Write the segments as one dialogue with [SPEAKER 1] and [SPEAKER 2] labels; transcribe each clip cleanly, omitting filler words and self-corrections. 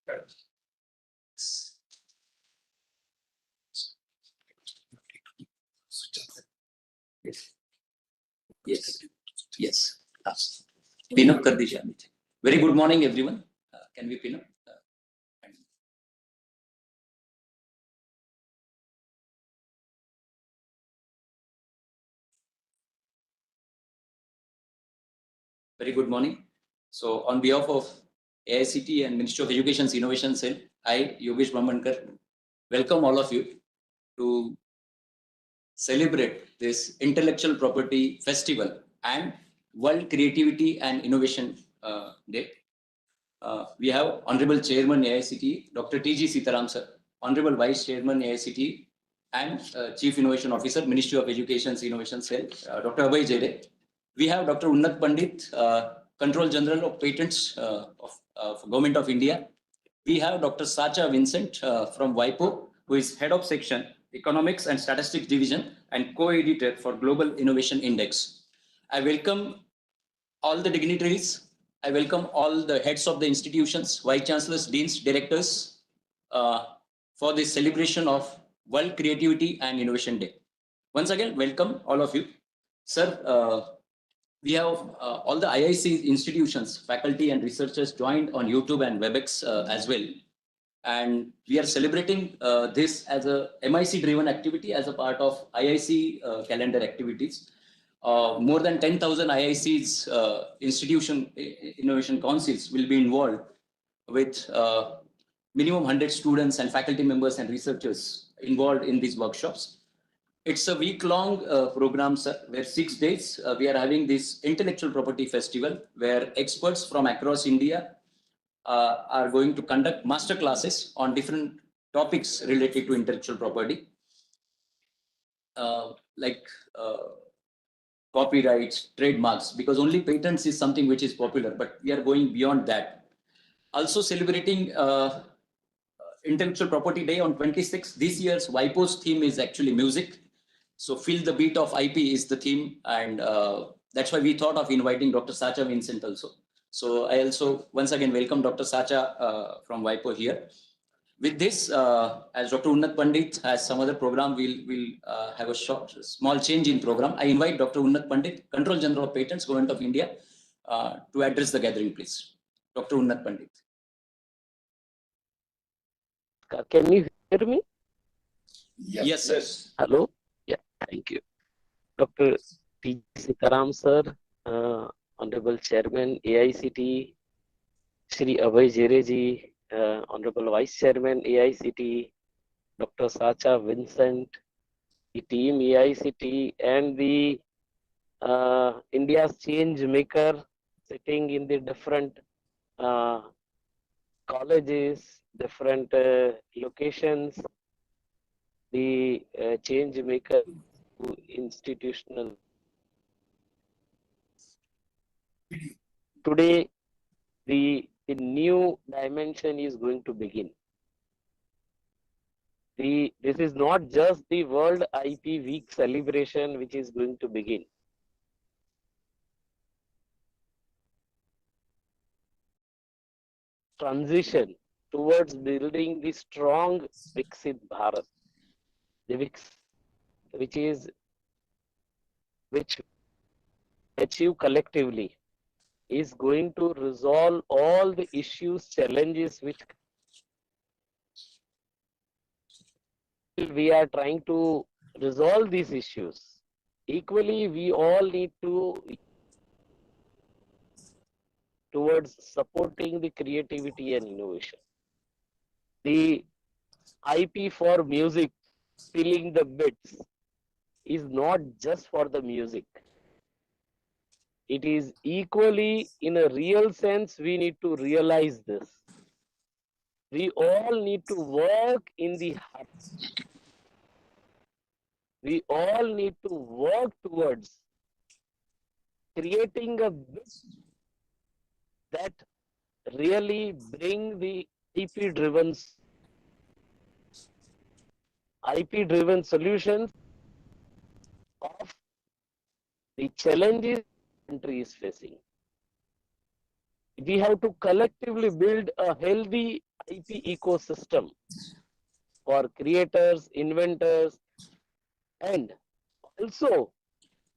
[SPEAKER 1] Yes. Yes. Yes. Pin up कर दीजिए. Very good morning, everyone. Can we pin up? Very good morning. So, on behalf of AICT and Ministry of Education's Innovation Cell, I, Yogesh Brahmankar, welcome all of you to celebrate this Intellectual Property Festival and World Creativity and Innovation Day. We have Honorable Chairman AICT, Dr. T.G. Sitaram sir, Honorable Vice Chairman AICT, and Chief Innovation Officer, Ministry of Education's Innovation Cell, Dr. Abhay Jere. We have Dr. Unat Pandit, Control General of Patents of Government of India. We have Dr. Satcha Vincent from WIPO, who is Head of Section, Economics and Statistics Division, and co-editor for Global Innovation Index. I welcome all the dignitaries. I welcome all the heads of the institutions, vice chancellors, deans, directors for this celebration of World Creativity and Innovation Day. Once again, welcome all of you. Sir, we have all the IIC institutions, faculty and researchers joined on YouTube and WebEx as well. And we are celebrating this as a MIC-driven activity as a part of IIC calendar activities. More than 10,000 IICs institution innovation councils will be involved with minimum 100 students and faculty members and researchers involved in these workshops. It's a week-long program, sir, where 6 days we are having this intellectual property festival where experts from across India are going to conduct master classes on different topics related to intellectual property, like copyrights, trademarks, because only patents is something which is popular, but we are going beyond that. Also celebrating Intellectual Property Day on 26th. This year's WIPO's theme is actually music. So Feel the Beat of IP is the theme, and that's why we thought of inviting Dr. Satcha Vincent also. So I also once again welcome Dr. Satcha from WIPO here. With this, as Dr. Unat Pandit has some other program, we'll have a small change in program. I invite Dr. Unat Pandit, Control General of Patents, Government of India, to address the gathering, please. Dr. Unat Pandit.
[SPEAKER 2] Can you hear me?
[SPEAKER 1] Yes, sir.
[SPEAKER 2] Hello? Yeah, thank you. Dr. T. Sitaram sir, Honorable Chairman, AICT, Shri Abhay Jere ji, Honorable Vice Chairman, AICT, Dr. Satcha Vincent, the team AICT, and the India's change maker sitting in the different colleges, different locations, the change maker institutional. Today, the new dimension is going to begin. This is not just the World IP Week celebration which is going to begin. Transition towards building the strong Viksit Bharat, which achieve collectively, is going to resolve all the issues, challenges which we are trying to resolve these issues. Equally, we all need to towards supporting the creativity and innovation. The IP for music, filling the bits, is not just for the music. It is equally, in a real sense, we need to realize this. We all need to work in the heart. We all need to work towards creating a bit that really bring the IP-driven solutions of the challenges the country is facing. we have to collectively build a healthy IP ecosystem for creators, inventors, and also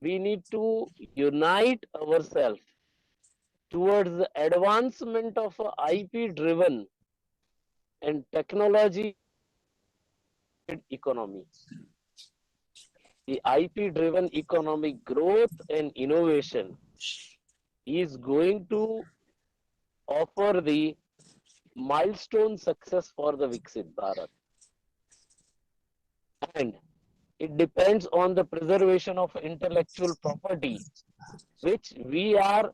[SPEAKER 2] we need to unite ourselves towards the advancement of a IP driven and technology economy. The IP driven economic growth and innovation is going to offer the milestone success for the Viksit Bharat. And it depends on the preservation of intellectual property, which we are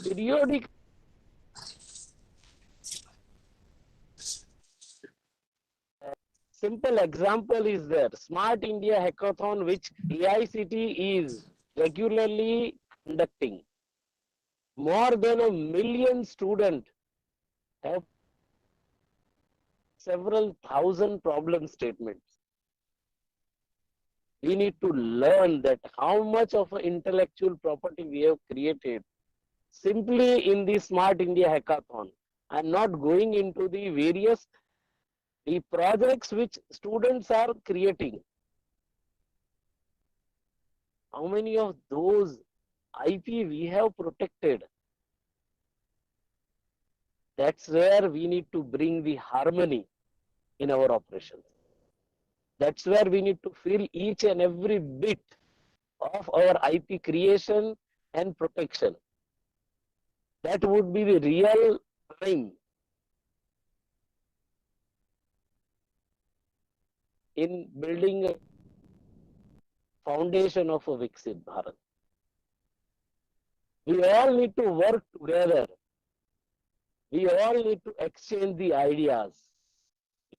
[SPEAKER 2] periodically. Simple example is there. Smart India Hackathon, which AICT is regularly conducting. More than 1 million students have several thousand problem statements. We need to learn that how much of intellectual property we have created simply in the Smart India Hackathon. I'm not going into the various projects which students are creating. How many of those IP we have protected? That's where we need to bring the harmony in our operations. That's where we need to feel each and every bit of our IP creation and protection. That would be the real time in building a foundation of a Viksit Bharat. We all need to work together. We all need to exchange the ideas.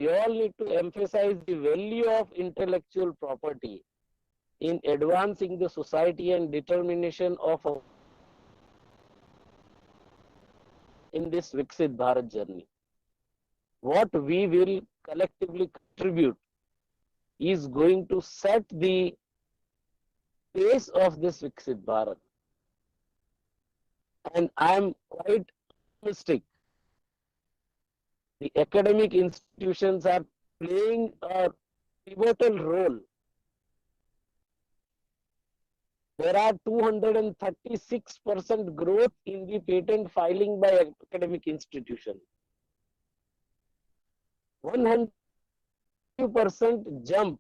[SPEAKER 2] We all need to emphasize the value of intellectual property in advancing the society and determination of in this Viksit Bharat journey. What we will collectively contribute is going to set the pace of this Viksit Bharat. And I am quite optimistic. The academic institutions are playing a pivotal role. There are 236% growth in the patent filing by academic institution. 100% jump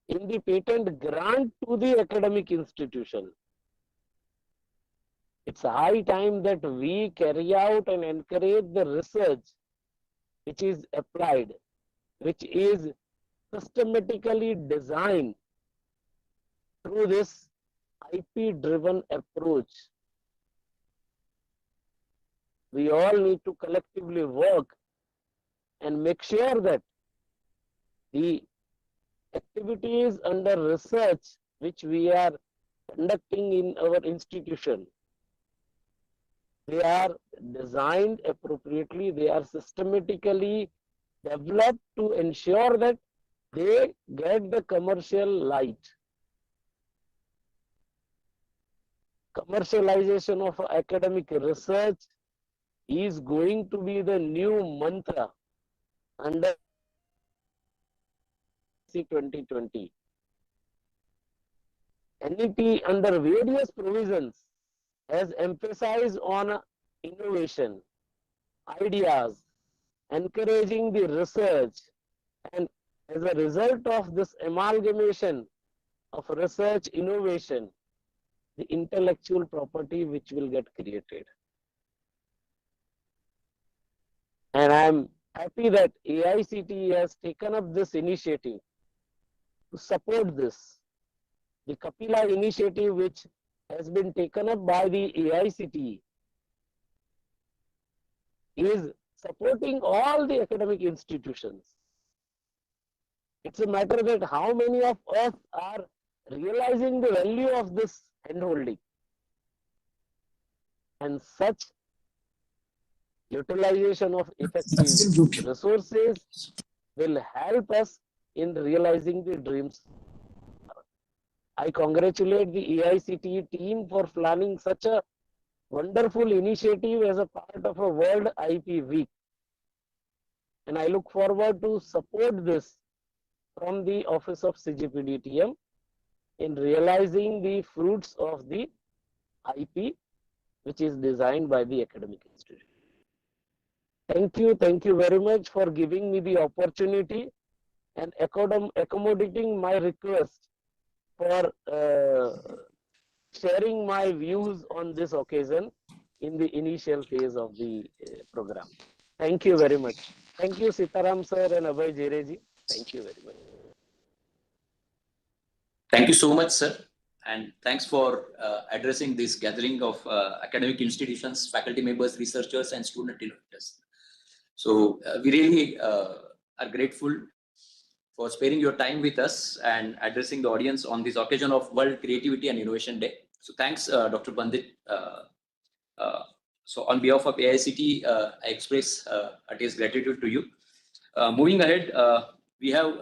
[SPEAKER 2] in the patent grant to the academic institution. It's high time that we carry out and encourage the research which is applied, which is systematically designed through this IP driven approach. We all need to collectively work and make sure that the activities under research which we are conducting in our institution, they are designed appropriately, they are systematically developed to ensure that they get the commercial light. Commercialization of academic research is going to be the new mantra under 2020. NEP under various provisions has emphasized on innovation, ideas, encouraging the research, and as a result of this amalgamation of research innovation, the intellectual property which will get created. And I am happy that AICTE has taken up this initiative to support this. The Kapila initiative, which has been taken up by the AICTE, is supporting all the academic institutions. It's a matter that how many of us are realizing the value of this handholding. And such utilization of effective resources will help us in realizing the dreams. I congratulate the AICTE team for planning such a wonderful initiative as a part of a World IP Week. And I look forward to support this from the Office of CGPDTM in realizing the fruits of the IP which is designed by the academic institution. Thank you very much for giving me the opportunity and accommodating my request for sharing my views on this occasion in the initial phase of the program. Thank you very much. Thank you, Sitaram sir and Abhay Jireji. Thank you very much.
[SPEAKER 1] Thank you so much, sir. And thanks for addressing this gathering of academic institutions, faculty members, researchers, and student innovators. So we really are grateful for sparing your time with us and addressing the audience on this occasion of World Creativity and Innovation Day. So thanks, Dr. Pandit. So on behalf of AICT, I express heartiest gratitude to you. Moving ahead, we have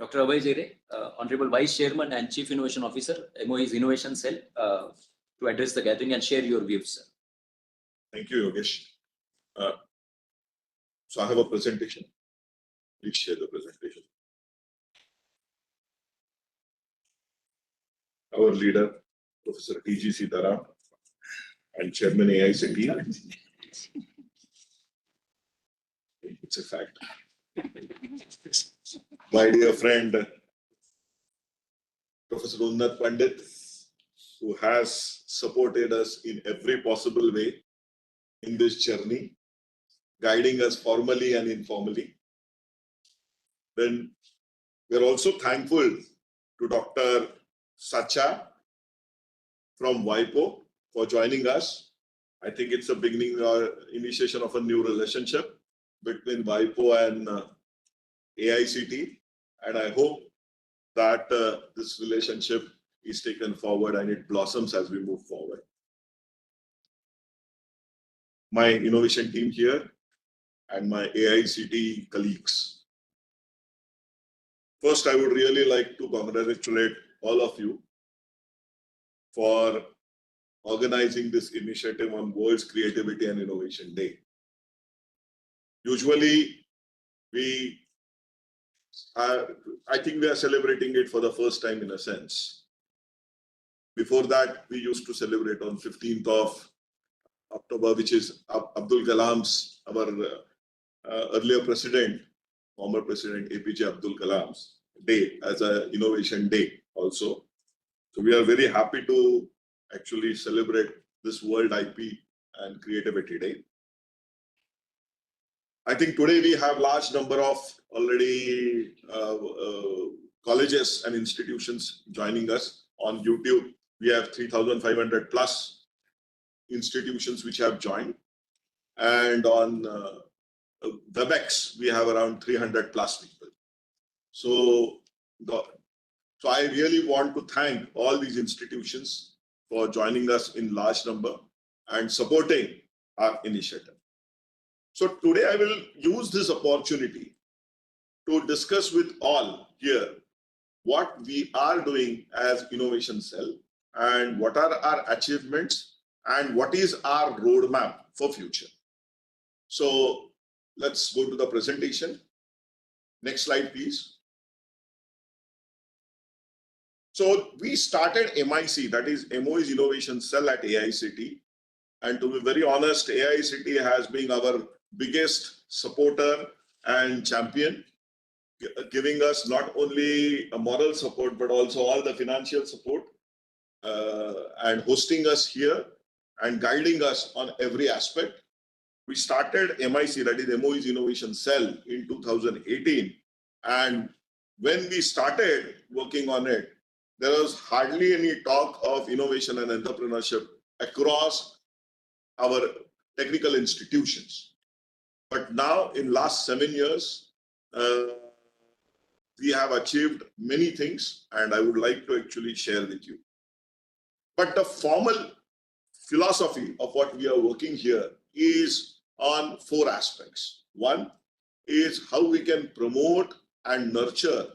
[SPEAKER 1] Dr. Abhay Jere, Honorable Vice Chairman and Chief Innovation Officer, MOE's Innovation Cell, to address the gathering and share your views, sir.
[SPEAKER 3] Thank you, Yogesh. So I have a presentation. Please share the presentation. Our leader, Professor T.G. Sitaram, and Chairman AICT. It's a fact. My dear friend, Professor Unat Pandit, who has supported us in every possible way in this journey, guiding us formally and informally. Then we're also thankful to Dr. Satcha from WIPO for joining us. I think it's a beginning or initiation of a new relationship between WIPO and AICT, and I hope that this relationship is taken forward and it blossoms as we move forward. My innovation team here and my AICT colleagues. First, I would really like to congratulate all of you for organizing this initiative on World's Creativity and Innovation Day. Usually, I think we are celebrating it for the first time in a sense. Before that, we used to celebrate on 15th of October, which is Abdul Kalam's, our earlier president, former President APJ Abdul Kalam's day as an innovation day also. So we are very happy to actually celebrate this World IP and Creativity Day. I think today we have large number of already colleges and institutions joining us on YouTube. We have 3,500 plus institutions which have joined, and on WebEx we have around 300 plus people. So I really want to thank all these institutions for joining us in large number and supporting our initiative. So today I will use this opportunity to discuss with all here what we are doing as Innovation Cell and what are our achievements and what is our roadmap for future. So let's go to the presentation. Next slide, please. So we started MIC, that is MOE's Innovation Cell at AICT. And to be very honest, AICT has been our biggest supporter and champion, giving us not only a moral support, but also all the financial support and hosting us here and guiding us on every aspect. We started MIC, that is MOE's Innovation Cell, in 2018. And when we started working on it, there was hardly any talk of innovation and entrepreneurship across our technical institutions. But now, in last 7 years, we have achieved many things, and I would like to actually share with you. But the formal philosophy of what we are working here is on 4 aspects. One is how we can promote and nurture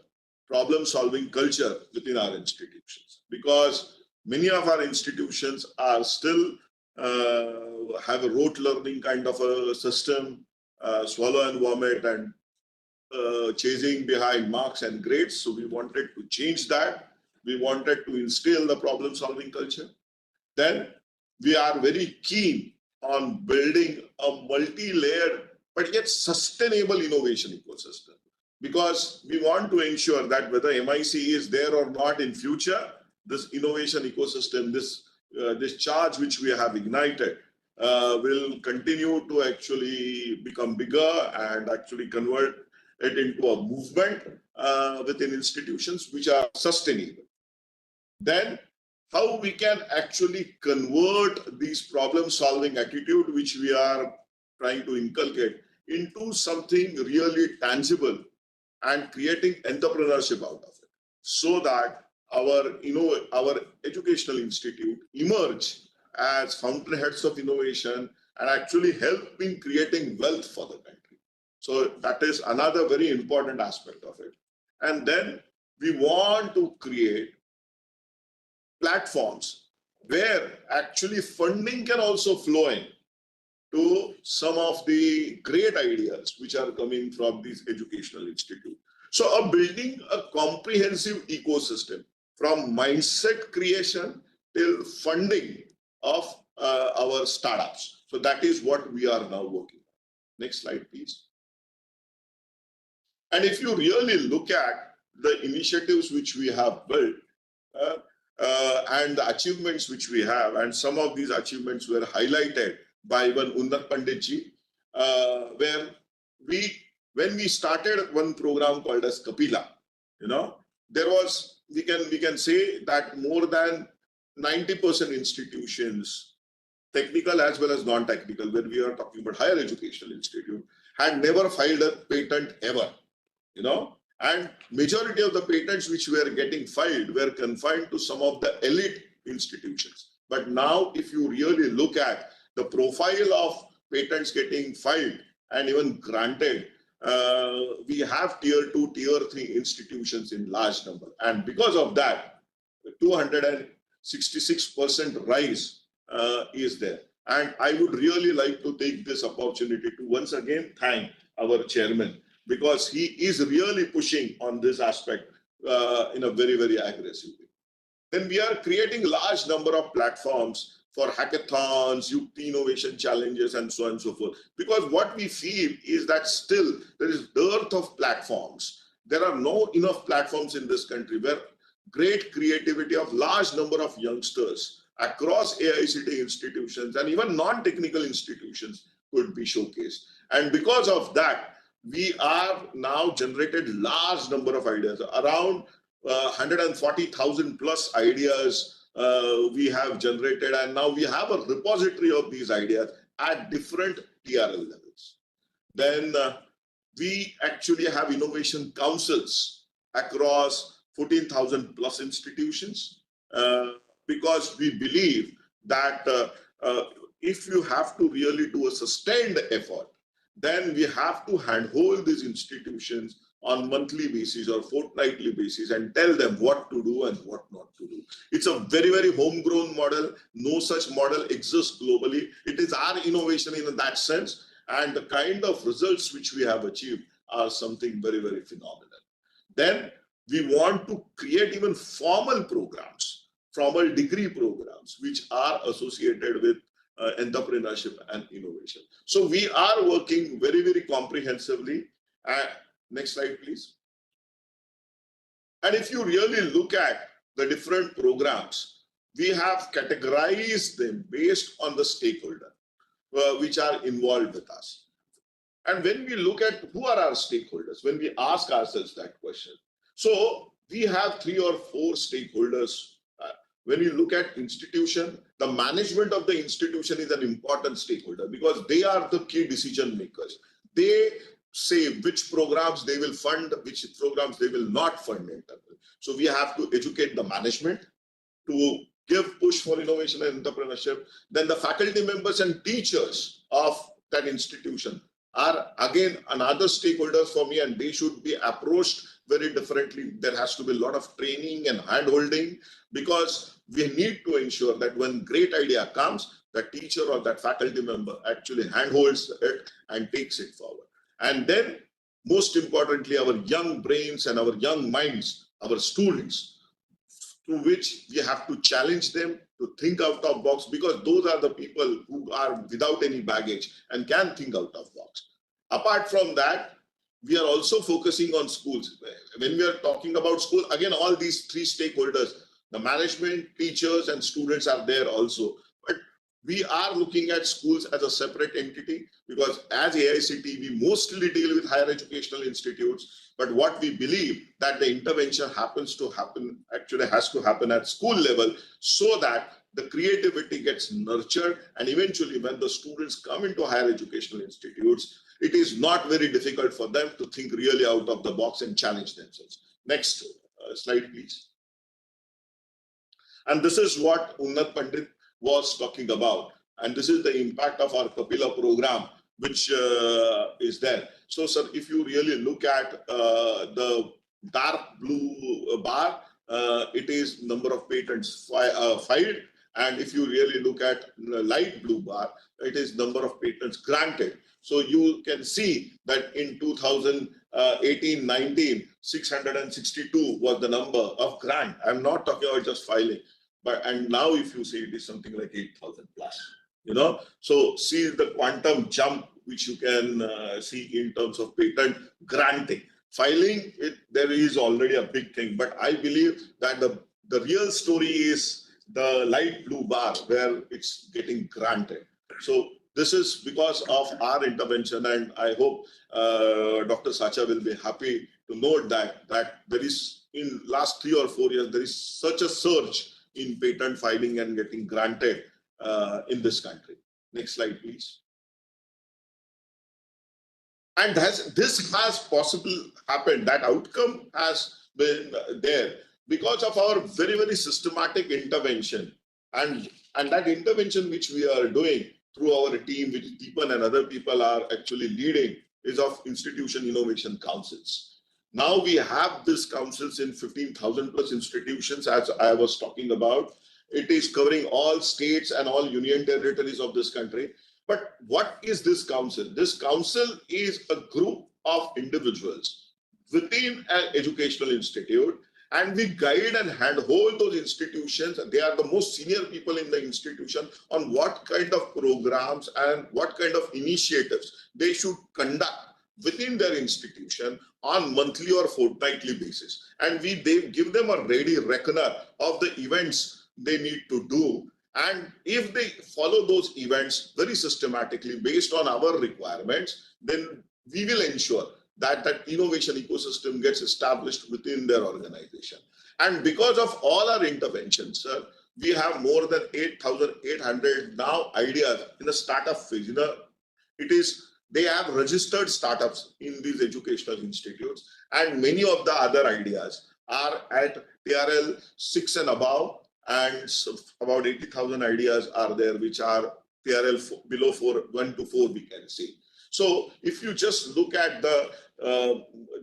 [SPEAKER 3] problem-solving culture within our institutions, because many of our institutions are still have a rote learning kind of a system, swallow and vomit, and chasing behind marks and grades. So we wanted to change that. We wanted to instill the problem-solving culture. Then we are very keen on building a multi-layered but yet sustainable innovation ecosystem, because we want to ensure that whether MIC is there or not in future, this innovation ecosystem, this charge which we have ignited, will continue to actually become bigger and actually convert it into a movement within institutions which are sustainable. Then how we can actually convert these problem-solving attitude which we are trying to inculcate into something really tangible and creating entrepreneurship out of it, so that our educational institute emerge as fountainheads of innovation and actually help in creating wealth for the country. So that is another very important aspect of it. And then we want to create platforms where actually funding can also flow in to some of the great ideas which are coming from these educational institutes. So building a comprehensive ecosystem from mindset creation till funding of our startups. So that is what we are now working on. Next slide, please. And if you really look at the initiatives which we have built and the achievements which we have, and some of these achievements were highlighted by even Unat Pandit where when we started one program called as Kapila, there was, we can say that more than 90% institutions, technical as well as non-technical, when we are talking about higher educational institute, had never filed a patent ever, and majority of the patents which were getting filed were confined to some of the elite institutions. But now, if you really look at the profile of patents getting filed and even granted, we have tier 2, tier 3 institutions in large number. And because of that, 266% rise is there. And I would really like to take this opportunity to once again thank our chairman, because he is really pushing on this aspect in a very, very aggressive way. Then we are creating a large number of platforms for hackathons, innovation challenges, and so on and so forth. Because what we feel is that still there is dearth of platforms. There are no enough platforms in this country where great creativity of large number of youngsters across AICT institutions and even non-technical institutions could be showcased. And because of that, we are now generated large number of ideas, around 140,000 plus ideas we have generated, and now we have a repository of these ideas at different TRL levels. Then we actually have innovation councils across 14,000 plus institutions, because we believe that if you have to really do a sustained effort, then we have to handhold these institutions on monthly basis or fortnightly basis and tell them what to do and what not to do. It's a very, very homegrown model. No such model exists globally. It is our innovation in that sense. And the kind of results which we have achieved are something very, very phenomenal. Then we want to create even formal programs, formal degree programs, which are associated with entrepreneurship and innovation. So we are working very, very comprehensively. Next slide, please. And if you really look at the different programs, we have categorized them based on the stakeholder which are involved with us. And when we look at who are our stakeholders, when we ask ourselves that question, so we have 3 or 4 stakeholders. When you look at institution, the management of the institution is an important stakeholder because they are the key decision makers. They say which programs they will fund, which programs they will not fund. So we have to educate the management to give push for innovation and entrepreneurship. Then the faculty members and teachers of that institution are again another stakeholders for me, and they should be approached very differently. There has to be a lot of training and hand-holding, because we need to ensure that when great idea comes, that teacher or that faculty member actually handholds it and takes it forward. And then, most importantly, our young brains and our young minds, our students, through which we have to challenge them to think out of box, because those are the people who are without any baggage and can think out of box. Apart from that, we are also focusing on schools. When we are talking about school, again, all these three stakeholders, the management, teachers, and students are there also. But we are looking at schools as a separate entity, because as AICT, we mostly deal with higher educational institutes. But what we believe that the intervention has to happen at school level, so that the creativity gets nurtured, and eventually when the students come into higher educational institutes, it is not very difficult for them to think really out of the box and challenge themselves. Next slide, please. And this is what Unat Pandit was talking about. And this is the impact of our Kapila program, which is there. So, sir, if you really look at the dark blue bar, it is number of patents filed. And if you really look at the light blue bar, it is number of patents granted. So you can see that in 2018-19, 662 was the number of grant. I'm not talking about just filing, and now if you see, it is something like 8,000 plus. So see the quantum jump which you can see in terms of patent granting. Filing, there is already a big thing, but I believe that the real story is the light blue bar where it's getting granted. So this is because of our intervention, and I hope Dr. Satcha will be happy to note that there is, in last 3 or 4 years, there is such a surge in patent filing and getting granted in this country. Next slide, please. And this has possibly happened, that outcome has been there because of our very, very systematic intervention. And that intervention which we are doing through our team, which Deepan and other people are actually leading, is of institution innovation councils. Now we have these councils in 15,000 plus institutions, as I was talking about. It is covering all states and all union territories of this country. But what is this council? This council is a group of individuals within an educational institute, and we guide and handhold those institutions. They are the most senior people in the institution on what kind of programs and what kind of initiatives they should conduct within their institution on monthly or fortnightly basis. And they give them a ready reckoner of the events they need to do. And if they follow those events very systematically based on our requirements, then we will ensure that innovation ecosystem gets established within their organization. And because of all our interventions, sir, we have more than 8,800 now ideas in the startup phase. They have registered startups in these educational institutes, and many of the other ideas are at TRL 6 and above, and so about 80,000 ideas are there which are TRL below 1 to 4, we can see. So if you just look at the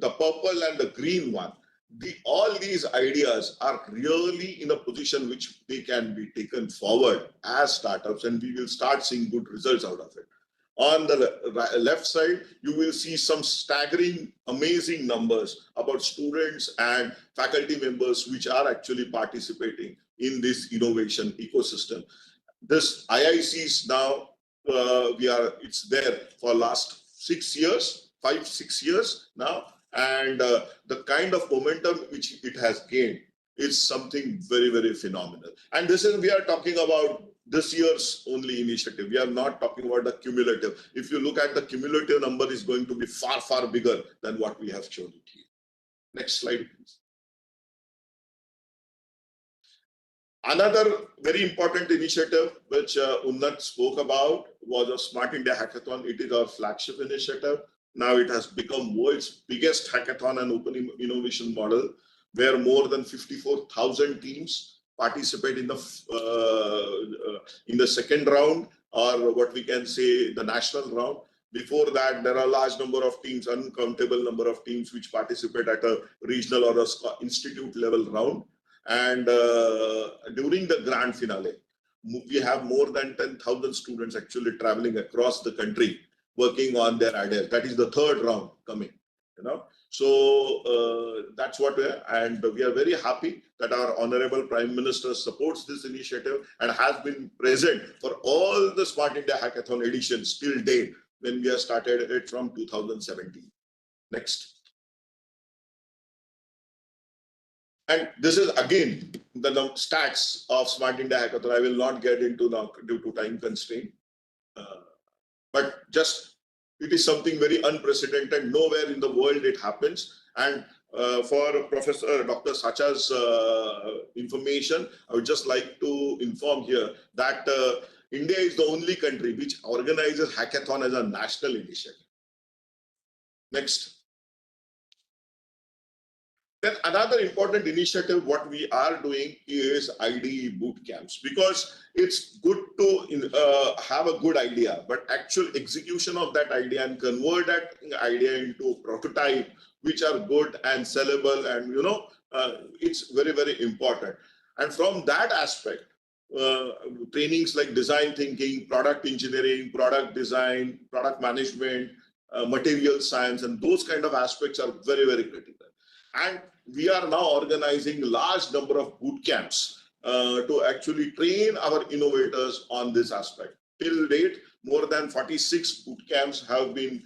[SPEAKER 3] purple and the green one, all these ideas are really in a position which they can be taken forward as startups, and we will start seeing good results out of it. On the left side, you will see some staggering, amazing numbers about students and faculty members which are actually participating in this innovation ecosystem. This IICs now, it's there for last 6 years, 5-6 years now, and the kind of momentum which it has gained is something very, very phenomenal. And we are talking about this year's only initiative. We are not talking about the cumulative. If you look at the cumulative number, is going to be far, far bigger than what we have shown it here. Next slide, please. Another very important initiative which Unat spoke about was a Smart India Hackathon. It is our flagship initiative. Now it has become world's biggest hackathon and open innovation model, where more than 54,000 teams participate in the second round, or what we can say the national round. Before that, there are a large number of teams, uncountable number of teams which participate at a regional or a institute level round. And during the grand finale, we have more than 10,000 students actually traveling across the country working on their ideas. That is the third round coming, you know. So that's what and we are very happy that our Honorable Prime Minister supports this initiative and has been present for all the Smart India Hackathon editions till date when we have started it from 2017. Next. And this is again the stats of Smart India Hackathon. I will not get into now due to time constraint, but just it is something very unprecedented. Nowhere in the world it happens. And for Professor Dr. Satcha's information, I would just like to inform here that India is the only country which organizes hackathon as a national initiative. Next. Then another important initiative what we are doing is IDE boot camps, because it's good to have a good idea, but actual execution of that idea and convert that idea into a prototype which are good and sellable, and it's very, very important. And from that aspect, trainings like design thinking, product engineering, product design, product management, material science, and those kind of aspects are very, very critical. And we are now organizing large number of boot camps to actually train our innovators on this aspect. Till date, more than 46 boot camps have been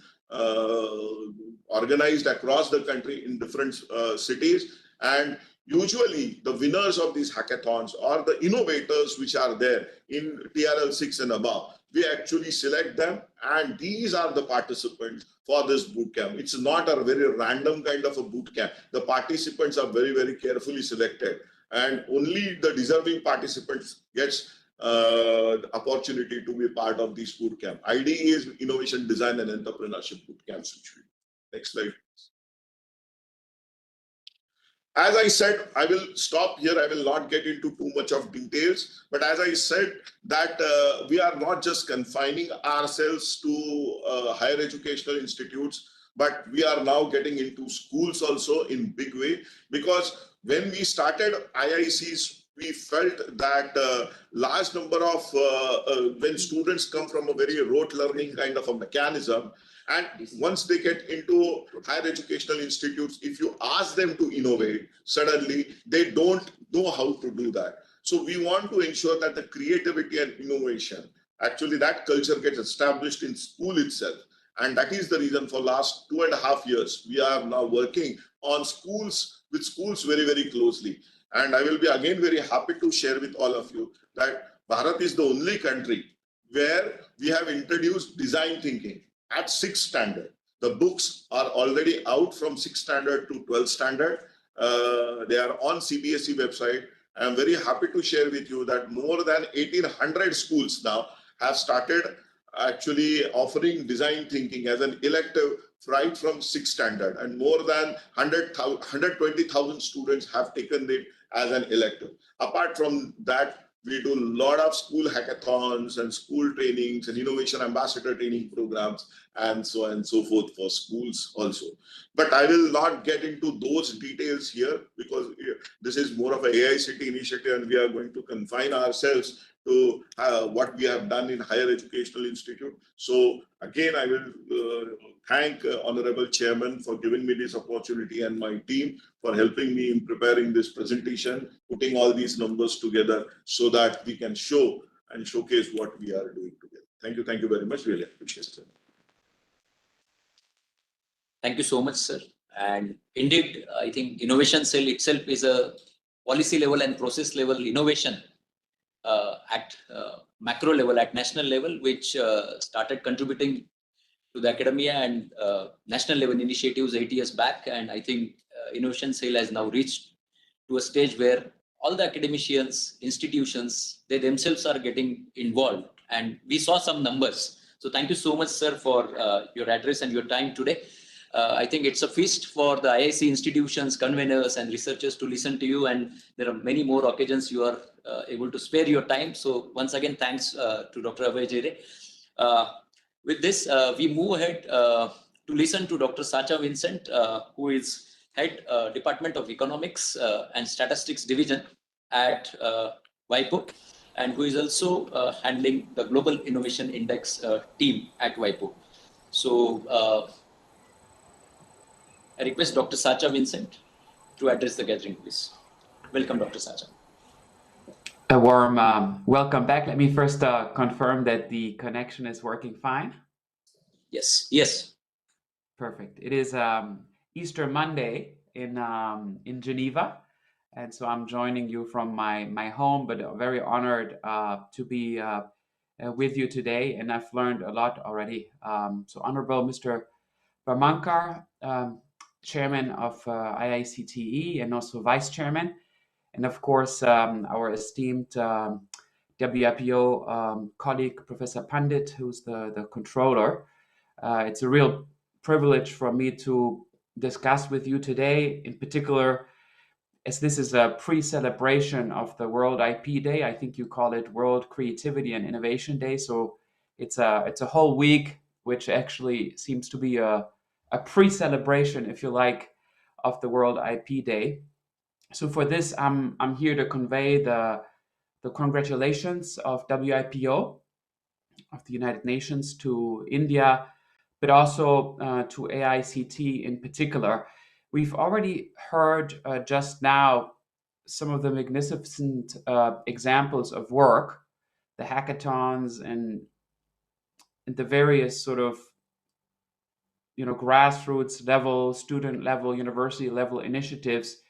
[SPEAKER 3] organized across the country in different cities. And usually the winners of these hackathons are the innovators which are there in TRL 6 and above. We actually select them, and these are the participants for this boot camp. It's not a very random kind of a boot camp. The participants are very, very carefully selected, and only the deserving participants gets the opportunity to be part of this boot camp. IDE is Innovation, Design and Entrepreneurship Boot Camps. Next slide. As I said, I will stop here. I will not get into too much of details. But as I said, that we are not just confining ourselves to higher educational institutes, but we are now getting into schools also in big way. Because when we started IICs, we felt that large number of, when students come from a very rote learning kind of a mechanism, and once they get into higher educational institutes, if you ask them to innovate, suddenly they don't know how to do that. So we want to ensure that the creativity and innovation, actually that culture gets established in school itself. And that is the reason for last 2.5 years, we are now working on schools, with schools very, very closely. And I will be again very happy to share with all of you that Bharat is the only country where we have introduced design thinking at 6th standard. The books are already out from 6th standard to 12th standard. They are on CBSE website. I am very happy to share with you that more than 1,800 schools now have started actually offering design thinking as an elective right from 6th standard, and more than 120,000 students have taken it as an elective. Apart from that, we do a lot of school hackathons and school trainings and innovation ambassador training programs and so on and so forth for schools also. But I will not get into those details here, because this is more of a AICT initiative, and we are going to confine ourselves to what we have done in higher educational institute. So again, I will thank Honorable Chairman for giving me this opportunity, and my team for helping me in preparing this presentation, putting all these numbers together so that we can show and showcase what we are doing together. Thank you very much. Really appreciate it.
[SPEAKER 1] Thank you so much, sir. And indeed, I think Innovation Cell itself is a policy level and process level innovation at macro level, at national level, which started contributing to the academia and national level initiatives 8 years back. And I think Innovation Cell has now reached to a stage where all the academicians, institutions, they themselves are getting involved. And we saw some numbers. So thank you so much, sir, for your address and your time today. I think it's a feast for the IIC institutions, conveners and researchers to listen to you. And there are many more occasions you are able to spare your time. So once again, thanks to Dr. Abhay Jere. With this, we move ahead to listen to Dr. Satcha Vincent, who is Head Department of Economics and Statistics Division at WIPO. and who is also handling the Global Innovation Index team at WIPO. So I request Dr. Satcha Vincent to address the gathering, please. Welcome, Dr. Satcha.
[SPEAKER 4] A warm welcome back. Let me first confirm that the connection is working fine.
[SPEAKER 1] Yes, yes.
[SPEAKER 4] Perfect. It is Easter Monday in Geneva, and so I'm joining you from my home, but very honored to be with you today, and I've learned a lot already. So Honorable Mr. Barmankar, Chairman of IICTE and also Vice Chairman, and of course our esteemed WIPO colleague, Professor Pandit, who's the controller. It's a real privilege for me to discuss with you today, in particular, as this is a pre-celebration of the World IP Day. I think you call it World Creativity and Innovation Day. So it's a whole week, which actually seems to be a pre-celebration, if you like, of the World IP Day. So for this, I'm here to convey the congratulations of WIPO, of the United Nations, to India, but also to AICT in particular. We've already heard just now some of the magnificent examples of work, the hackathons and the various sort of grassroots level, student level, university level initiatives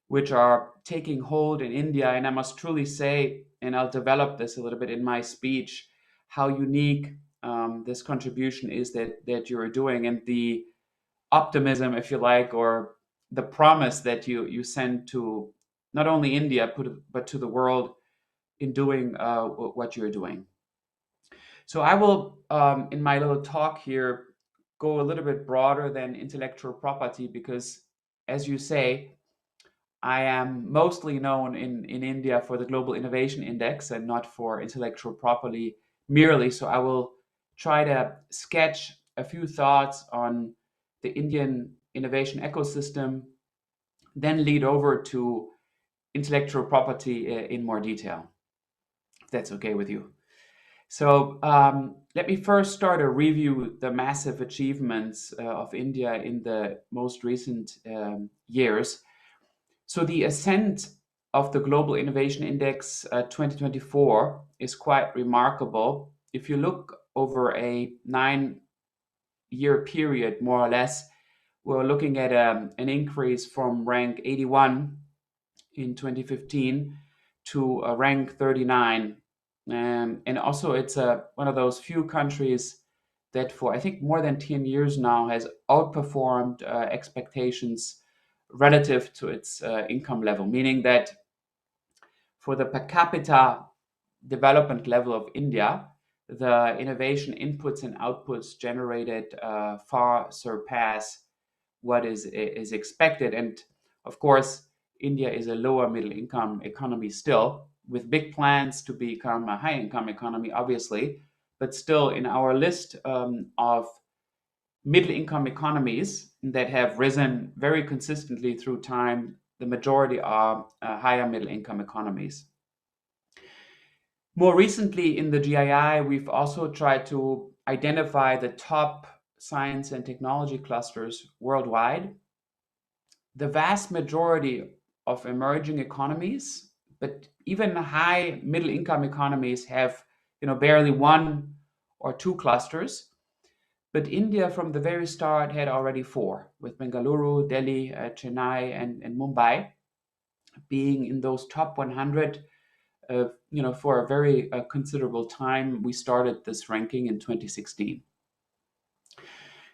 [SPEAKER 4] which are taking hold in India. And I must truly say, and I'll develop this a little bit in my speech, how unique this contribution is that you're doing, and the optimism, if you like, or the promise that you send to not only India, but to the world in doing what you're doing. So I will, in my little talk here, go a little bit broader than intellectual property, because, as you say, I am mostly known in India for the Global Innovation Index and not for intellectual property merely. So I will try to sketch a few thoughts on the Indian innovation ecosystem, then lead over to intellectual property in more detail, if that's okay with you. So let me first start to review the massive achievements of India in the most recent years. So the ascent of the Global Innovation Index 2024 is quite remarkable. If you look over a 9-year period, more or less, we're looking at an increase from rank 81 in 2015 to rank 39. And also it's one of those few countries that for, I think, more than 10 years now has outperformed expectations relative to its income level, meaning that for the per capita development level of India, the innovation inputs and outputs generated far surpass what is expected. And of course, India is a lower middle income economy still, with big plans to become a high income economy, obviously, but still in our list of middle income economies that have risen very consistently through time, the majority are higher middle income economies. More recently in the GII, we've also tried to identify the top science and technology clusters worldwide. The vast majority of emerging economies, but even high middle income economies, have barely one or two clusters. But India, from the very start, had already 4, with Bengaluru, Delhi, Chennai, and Mumbai being in those top 100. For a very considerable time. We started this ranking in 2016.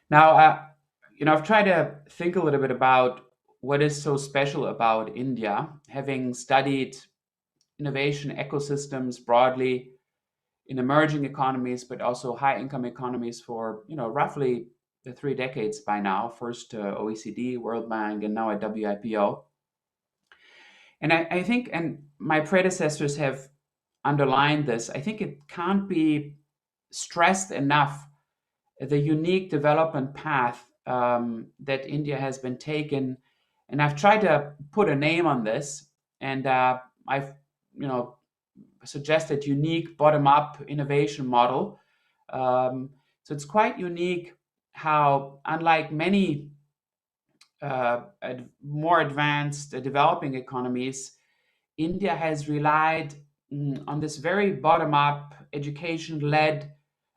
[SPEAKER 4] Now, I've tried to think a little bit about what is so special about India, having studied innovation ecosystems broadly in emerging economies, but also high income economies for, roughly 3 decades by now, first OECD, World Bank, and now at WIPO. And I think, and my predecessors have underlined this, I think it can't be stressed enough, the unique development path that India has been taken. And I've tried to put a name on this, and I've, suggested unique bottom-up innovation model. So it's quite unique how, unlike many more advanced developing economies, India has relied on this very bottom-up, education-led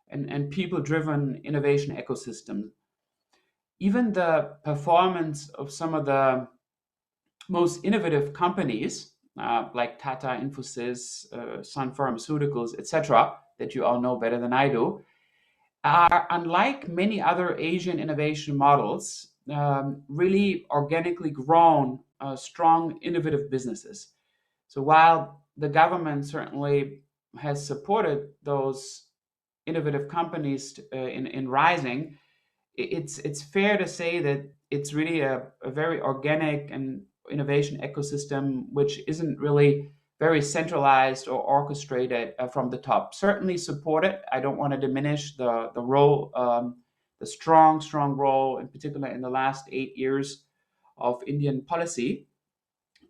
[SPEAKER 4] and people-driven innovation ecosystem. Even the performance of some of the most innovative companies, like Tata, Infosys, Sun Pharmaceuticals, etc., that you all know better than I do, are, unlike many other Asian innovation models, really organically grown, strong, innovative businesses. So while the government certainly has supported those innovative companies in rising, it's fair to say that it's really a very organic and innovation ecosystem which isn't really very centralized or orchestrated from the top. Certainly supported. I don't want to diminish the role, the strong role, in particular in the last 8 years of Indian policy.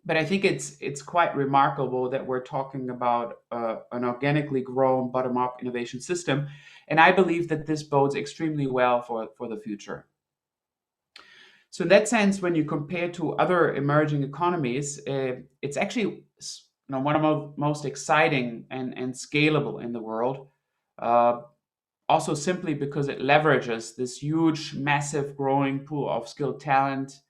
[SPEAKER 4] But I think it's quite remarkable that we're talking about an organically grown bottom-up innovation system. And I believe that this bodes extremely well for the future. So in that sense, when you compare to other emerging economies, it's actually one of the most exciting and scalable in the world. Also simply because it leverages this huge, massive growing pool of skilled talent,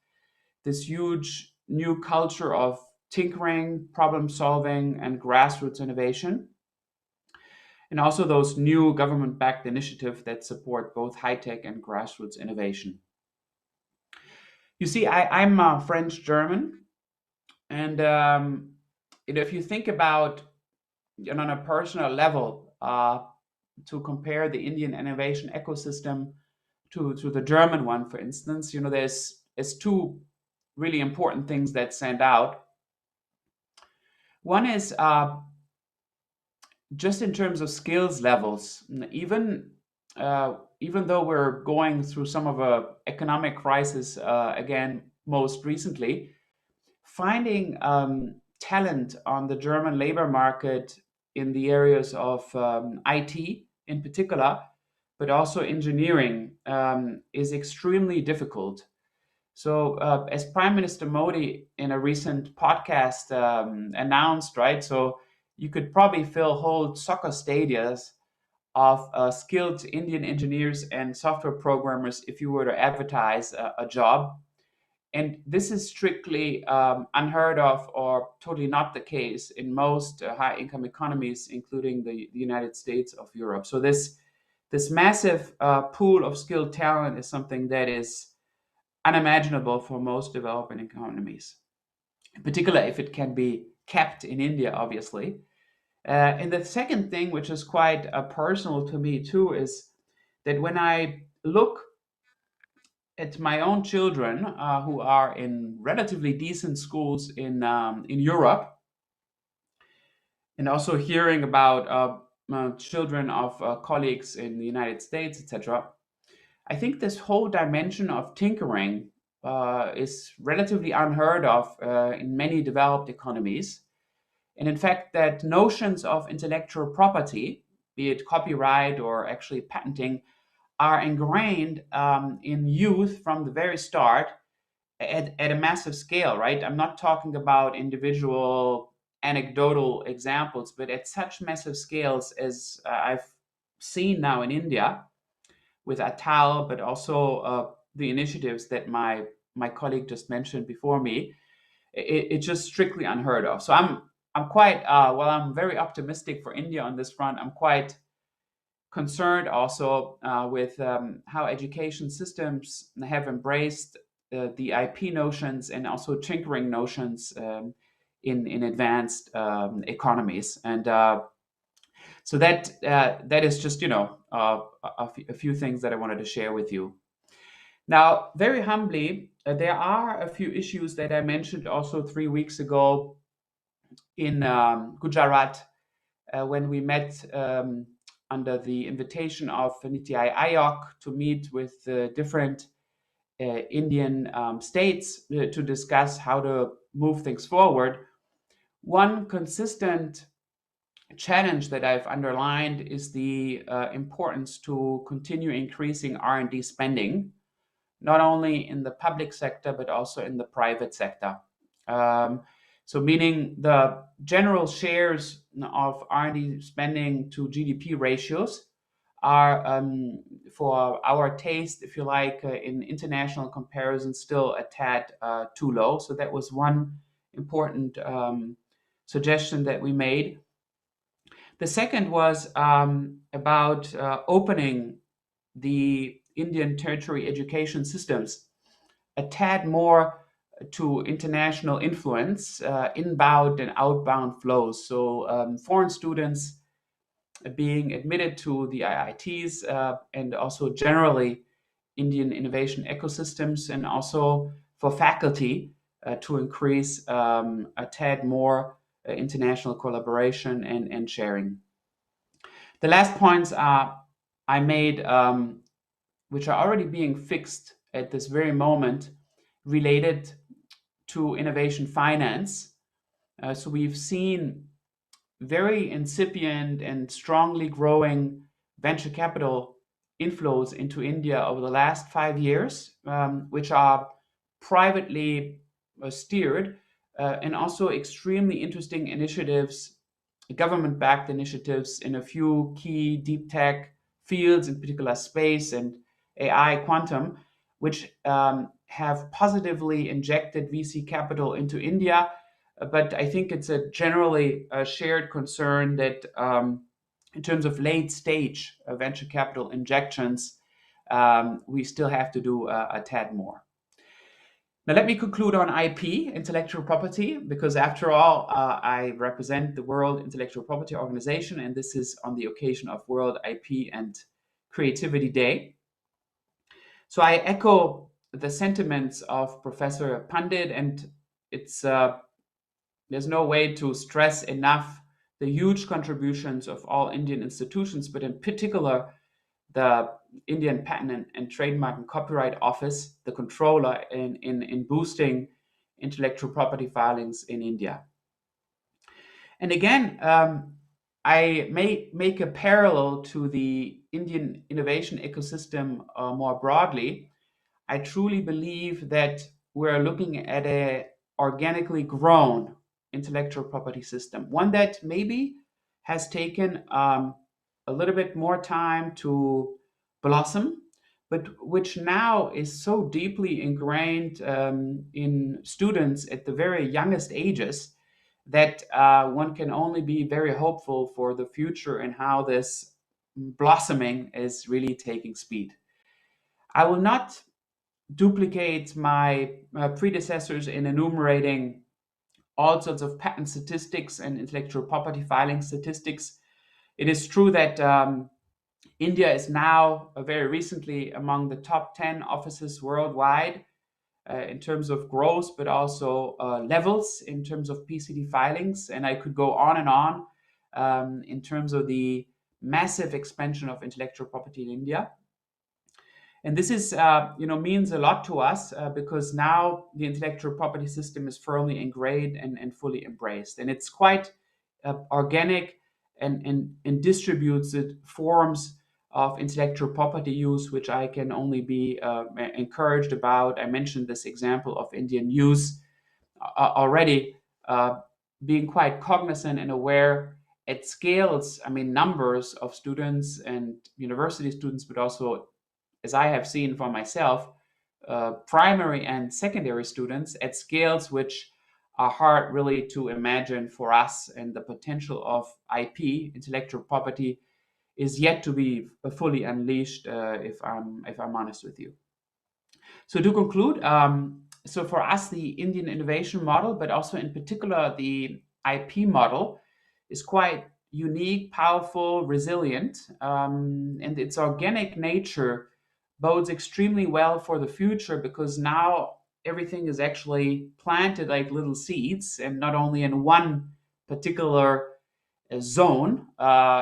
[SPEAKER 4] this huge new culture of tinkering, problem solving, and grassroots innovation. And also those new government-backed initiatives that support both high-tech and grassroots innovation. You see, I'm French-German, and if you think about, on a personal level, to compare the Indian innovation ecosystem to the German one, for instance, there's two really important things that stand out. One is just in terms of skills levels, even though we're going through some of a economic crisis again most recently, finding talent on the German labor market in the areas of IT in particular, but also engineering, is extremely difficult. So as Prime Minister Modi in a recent podcast announced, right, so you could probably fill whole soccer stadiums of skilled Indian engineers and software programmers if you were to advertise a job. And this is strictly unheard of or totally not the case in most high-income economies, including the United States of Europe. So this massive pool of skilled talent is something that is unimaginable for most developing economies, in particular if it can be kept in India, obviously. And the second thing, which is quite personal to me too, is that when I look at my own children who are in relatively decent schools in Europe, and also hearing about children of colleagues in the United States, etc., I think this whole dimension of tinkering is relatively unheard of in many developed economies. And in fact, that notions of intellectual property, be it copyright or actually patenting, are ingrained in youth from the very start at a massive scale, right? I'm not talking about individual anecdotal examples, but at such massive scales as I've seen now in India with Atal, but also the initiatives that my colleague just mentioned before me. It's just strictly unheard of. So I'm quite I'm very optimistic for India on this front. I'm quite concerned also with how education systems have embraced the IP notions and also tinkering notions in advanced economies. And so that is just a few things that I wanted to share with you. Now, very humbly, there are a few issues that I mentioned also 3 weeks ago in Gujarat when we met under the invitation of Niti Aayog to meet with different Indian states to discuss how to move things forward. One consistent challenge that I've underlined is the importance to continue increasing R&D spending, not only in the public sector, but also in the private sector. So meaning the general shares of R&D spending to GDP ratios are, for our taste, if you like, in international comparison, still a tad too low. So that was one important suggestion that we made. The second was about opening the Indian tertiary education systems a tad more to international influence, inbound and outbound flows. So foreign students being admitted to the IITs and also generally Indian innovation ecosystems, and also for faculty to increase a tad more international collaboration and sharing. The last points I made, which are already being fixed at this very moment, related to innovation finance. So we've seen very incipient and strongly growing venture capital inflows into India over the last 5 years, which are privately steered, and also extremely interesting initiatives, government-backed initiatives in a few key deep tech fields, in particular space and AI quantum, which have positively injected VC capital into India. But I think it's a generally shared concern that in terms of late stage venture capital injections, we still have to do a tad more. Now, let me conclude on IP, intellectual property, because after all, I represent the World Intellectual Property Organization, and this is on the occasion of World IP and Creativity Day. So I echo the sentiments of Professor Pandit, and it's there's no way to stress enough the huge contributions of all Indian institutions, but in particular the Indian Patent and Trademark and Copyright Office, the controller, in boosting intellectual property filings in India. And again, I may make a parallel to the Indian innovation ecosystem more broadly. I truly believe that we're looking at an organically grown intellectual property system, one that maybe has taken a little bit more time to blossom, but which now is so deeply ingrained in students at the very youngest ages that one can only be very hopeful for the future and how this blossoming is really taking speed. I will not duplicate my predecessors in enumerating all sorts of patent statistics and intellectual property filing statistics. It is true that India is now very recently among the top 10 offices worldwide in terms of growth, but also levels in terms of PCT filings. And I could go on and on in terms of the massive expansion of intellectual property in India. And this is, means a lot to us because now the intellectual property system is firmly ingrained and fully embraced. And it's quite organic and distributed forms of intellectual property use, which I can only be encouraged about. I mentioned this example of Indian use already, being quite cognizant and aware at scales, numbers of students and university students, but also, as I have seen for myself, primary and secondary students at scales which are hard really to imagine for us, and the potential of IP, intellectual property, is yet to be fully unleashed, if I'm honest with you. So to conclude, so for us, the Indian innovation model, but also in particular the IP model, is quite unique, powerful, resilient, and its organic nature bodes extremely well for the future, because now everything is actually planted like little seeds, and not only in one particular zone,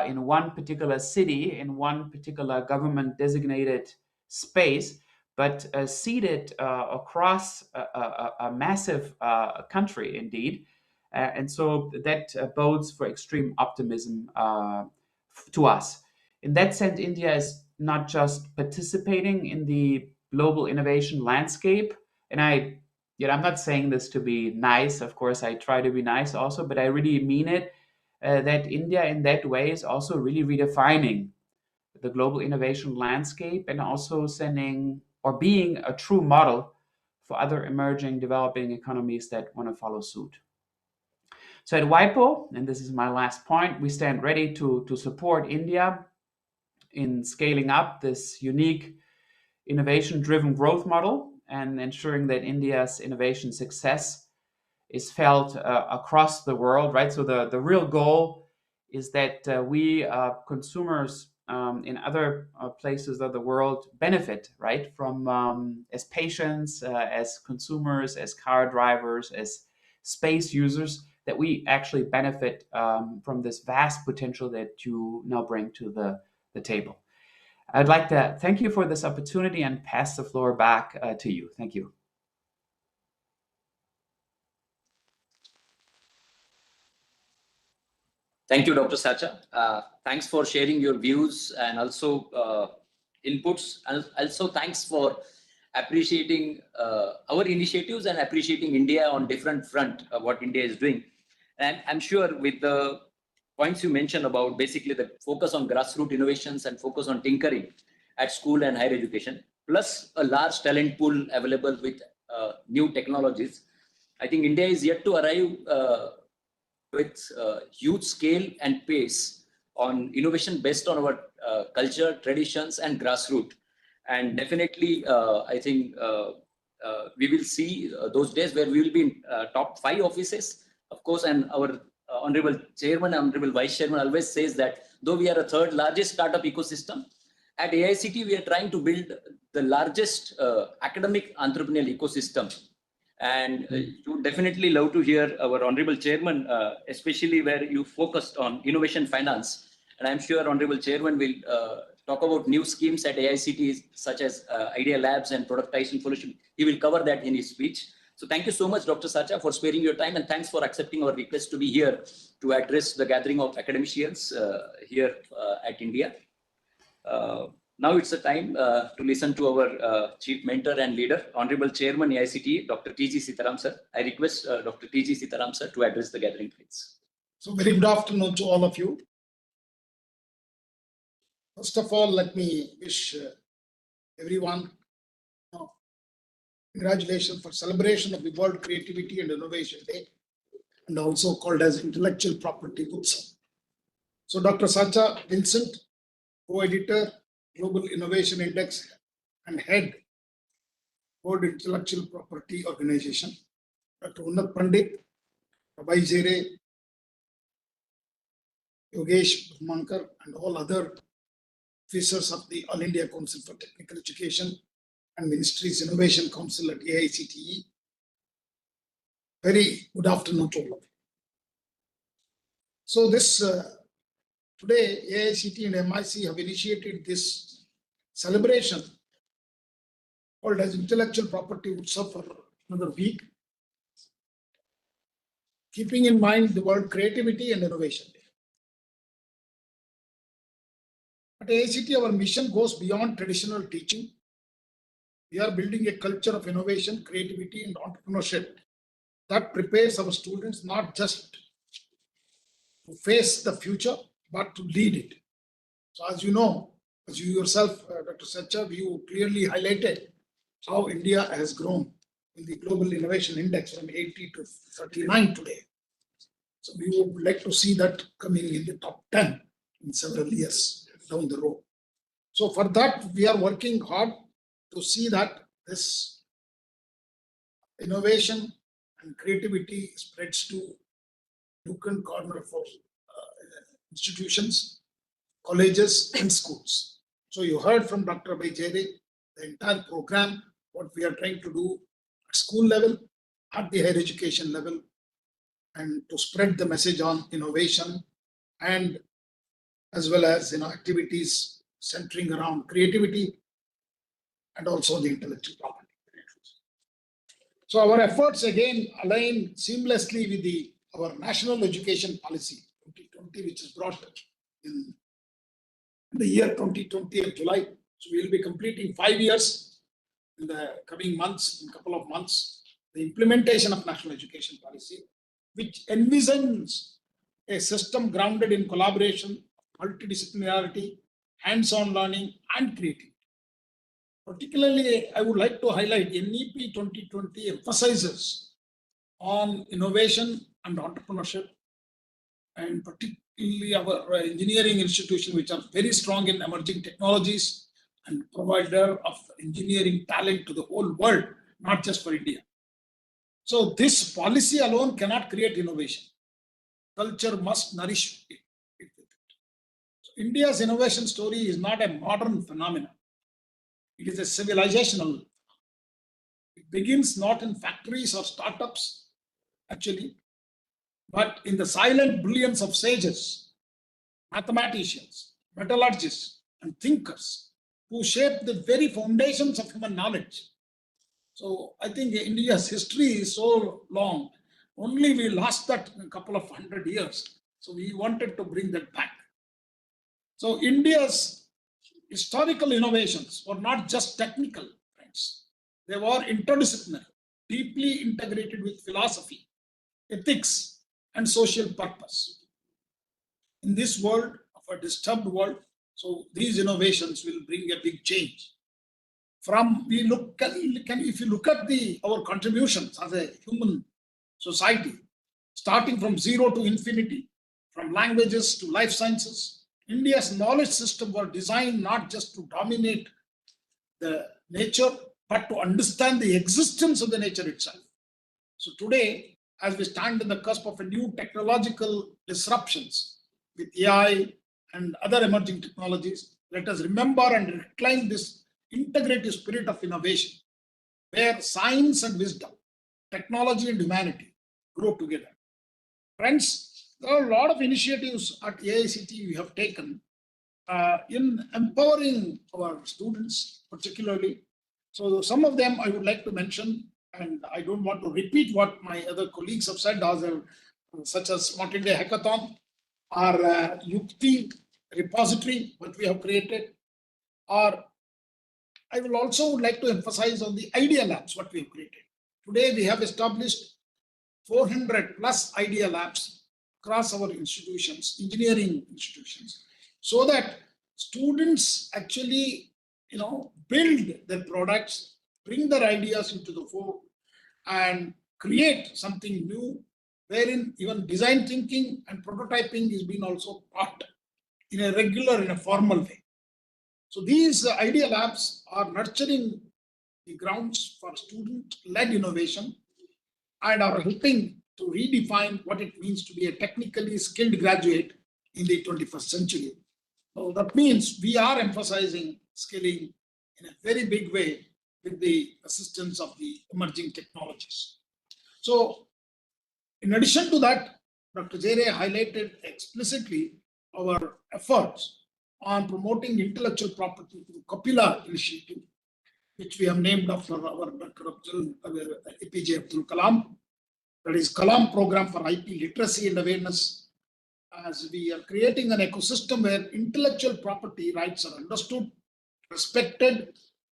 [SPEAKER 4] in one particular city, in one particular government designated space, but seeded across a massive country indeed. And so that bodes for extreme optimism to us. In that sense, India is not just participating in the global innovation landscape, and I'm not saying this to be nice. Of course, I try to be nice also, but I really mean it. That India, in that way, is also really redefining the global innovation landscape and also sending or being a true model for other emerging developing economies that want to follow suit. So at WIPO, and this is my last point, we stand ready to support India in scaling up this unique innovation-driven growth model and ensuring that India's innovation success is felt across the world, right? So the real goal is that we consumers in other places of the world benefit, right, from as patients, as consumers, as car drivers, as space users, that we actually benefit from this vast potential that you now bring to the table. I'd like to thank you for this opportunity and pass the floor back to you. Thank you.
[SPEAKER 1] Thank you, Dr. Satcha. Thanks for sharing your views and also inputs. And also thanks for appreciating our initiatives and appreciating India on different front of what India is doing. And I'm sure with the points you mentioned about basically the focus on grassroots innovations and focus on tinkering at school and higher education, plus a large talent pool available with new technologies, I think India is yet to arrive with huge scale and pace on innovation based on our culture, traditions, and grassroots. And definitely, I think we will see those days where we will be in top 5 offices, of course. And our Honorable Chairman, Honorable Vice Chairman always says that though we are a third largest startup ecosystem, at AICT we are trying to build the largest academic entrepreneurial ecosystem. And you would definitely love to hear our Honorable Chairman, especially where you focused on innovation finance. And I'm sure Honorable Chairman will talk about new schemes at AICT, such as Idea Labs and Productization Solution. He will cover that in his speech. So thank you so much, Dr. Satcha, for sparing your time, and thanks for accepting our request to be here to address the gathering of academicians here at India. Now it's the time to listen to our chief mentor and leader, Honorable Chairman AICTE, Dr. T.G. Sitaram sir. I request Dr. T.G. Sitaram sir to address the gathering, please.
[SPEAKER 5] So very good afternoon to all of you. First of all, let me wish everyone congratulations for celebration of the World Creativity and Innovation Day, and also called as Intellectual Property UTSAV. So Dr. Satcha, Vincent, co-editor, Global Innovation Index, and head, World Intellectual Property Organization, Dr. Unat Pandit, Vice Chair, Yogesh Mankar, and all other officers of the All India Council for Technical Education and Ministry's Innovation Council at AICTE. Very good afternoon to all of you. So this today, AICT and MIC have initiated this celebration called as Intellectual Property UTSAV for another week, keeping in mind the World Creativity and Innovation Day. At AICT, our mission goes beyond traditional teaching. We are building a culture of innovation, creativity, and entrepreneurship that prepares our students not just to face the future, but to lead it. So as you know, as you yourself, Dr. Satcha, you clearly highlighted how India has grown in the Global Innovation Index from 80 to 39 today. So we would like to see that coming in the top 10 in several years down the road. So for that, we are working hard to see that this innovation and creativity spreads to nook and corner for institutions, colleges, and schools. So you heard from Dr. Bajere, the entire program, what we are trying to do at school level, at the higher education level, and to spread the message on innovation, and as well as activities centering around creativity and also the intellectual property. So our efforts again align seamlessly with the our national education policy 2020, which is brought in the year 2020 of July. So we will be completing 5 years in the coming months, in a couple of months, the implementation of national education policy, which envisions a system grounded in collaboration, multidisciplinarity, hands-on learning, and creativity. Particularly, I would like to highlight NEP 2020 emphasizes on innovation and entrepreneurship, and particularly our engineering institutions, which are very strong in emerging technologies and provider of engineering talent to the whole world, not just for India. So this policy alone cannot create innovation. Culture must nourish it. So India's innovation story is not a modern phenomenon. It is a civilizational. It begins not in factories or startups, actually, but in the silent brilliance of sages, mathematicians, metallurgists, and thinkers who shaped the very foundations of human knowledge. So I think India's history is so long. Only we lost that in a couple of 100 years. So we wanted to bring that back. So India's historical innovations were not just technical, friends. They were interdisciplinary, deeply integrated with philosophy, ethics, and social purpose. In this world, of a disturbed world, so these innovations will bring a big change. If you look at our contributions as a human society, starting from zero to infinity, from languages to life sciences, India's knowledge system were designed not just to dominate the nature, but to understand the existence of the nature itself. So today, as we stand in the cusp of a new technological disruptions with AI and other emerging technologies, let us remember and reclaim this integrative spirit of innovation, where science and wisdom, technology and humanity grow together. Friends, there are a lot of initiatives at AICT we have taken in empowering our students, particularly. So some of them I would like to mention, and I don't want to repeat what my other colleagues have said, such as Smart India Hackathon, our Yukti repository, what we have created, or I will also would like to emphasize on the Idea Labs, what we have created. Today, we have established 400 plus Idea Labs across our institutions, engineering institutions, so that students actually, build their products, bring their ideas into the fore, and create something new, wherein even design thinking and prototyping is being also taught in a formal way. So these Idea Labs are nurturing the grounds for student-led innovation and are helping to redefine what it means to be a technically skilled graduate in the 21st century. So that means we are emphasizing skilling in a very big way with the assistance of the emerging technologies. So in addition to that, Dr. Jere highlighted explicitly our efforts on promoting intellectual property through Kapila initiative, which we have named after our Dr. APJ Abdul Kalam. That is Kalam program for IP literacy and awareness, as we are creating an ecosystem where intellectual property rights are understood, respected,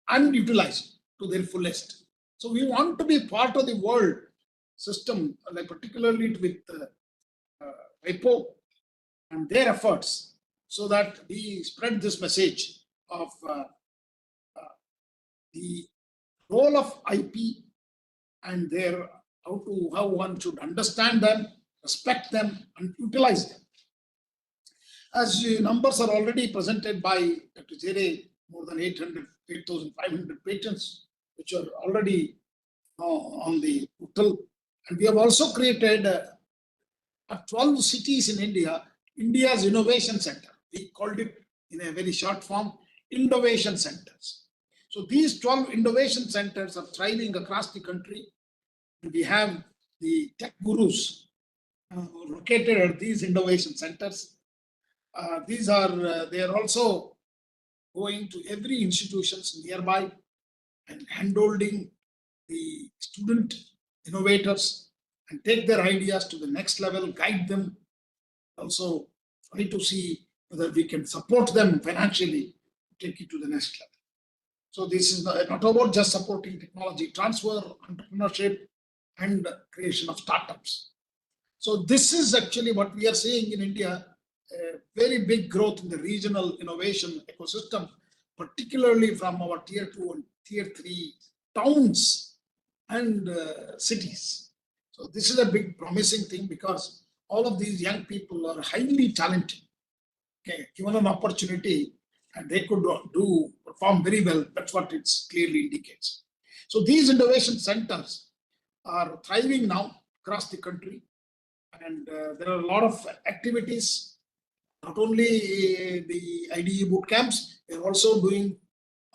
[SPEAKER 5] and utilized to their fullest. So we want to be part of the world system, like particularly with WIPO and their efforts, so that we spread this message of the role of IP and how one should understand them, respect them, and utilize them. As numbers are already presented by Dr. Jere, more than 8,500 patents, which are already on the portal. And we have also created 12 cities in India, India's Innovation Center. We called it in a very short form, Innovation Centers. So these 12 innovation centers are thriving across the country. We have the tech gurus located at these innovation centers. They are also going to every institutions nearby and handholding the student innovators and take their ideas to the next level, guide them, also try to see whether we can support them financially to take it to the next level. So this is not about just supporting technology transfer, entrepreneurship, and creation of startups. So this is actually what we are seeing in India, a very big growth in the regional innovation ecosystem, particularly from our tier 2 and tier 3 towns and cities. So this is a big promising thing because all of these young people are highly talented. Okay, given an opportunity and they could perform very well. That's what it clearly indicates. So these innovation centers are thriving now across the country. And there are a lot of activities, not only the IDE boot camps, we're also doing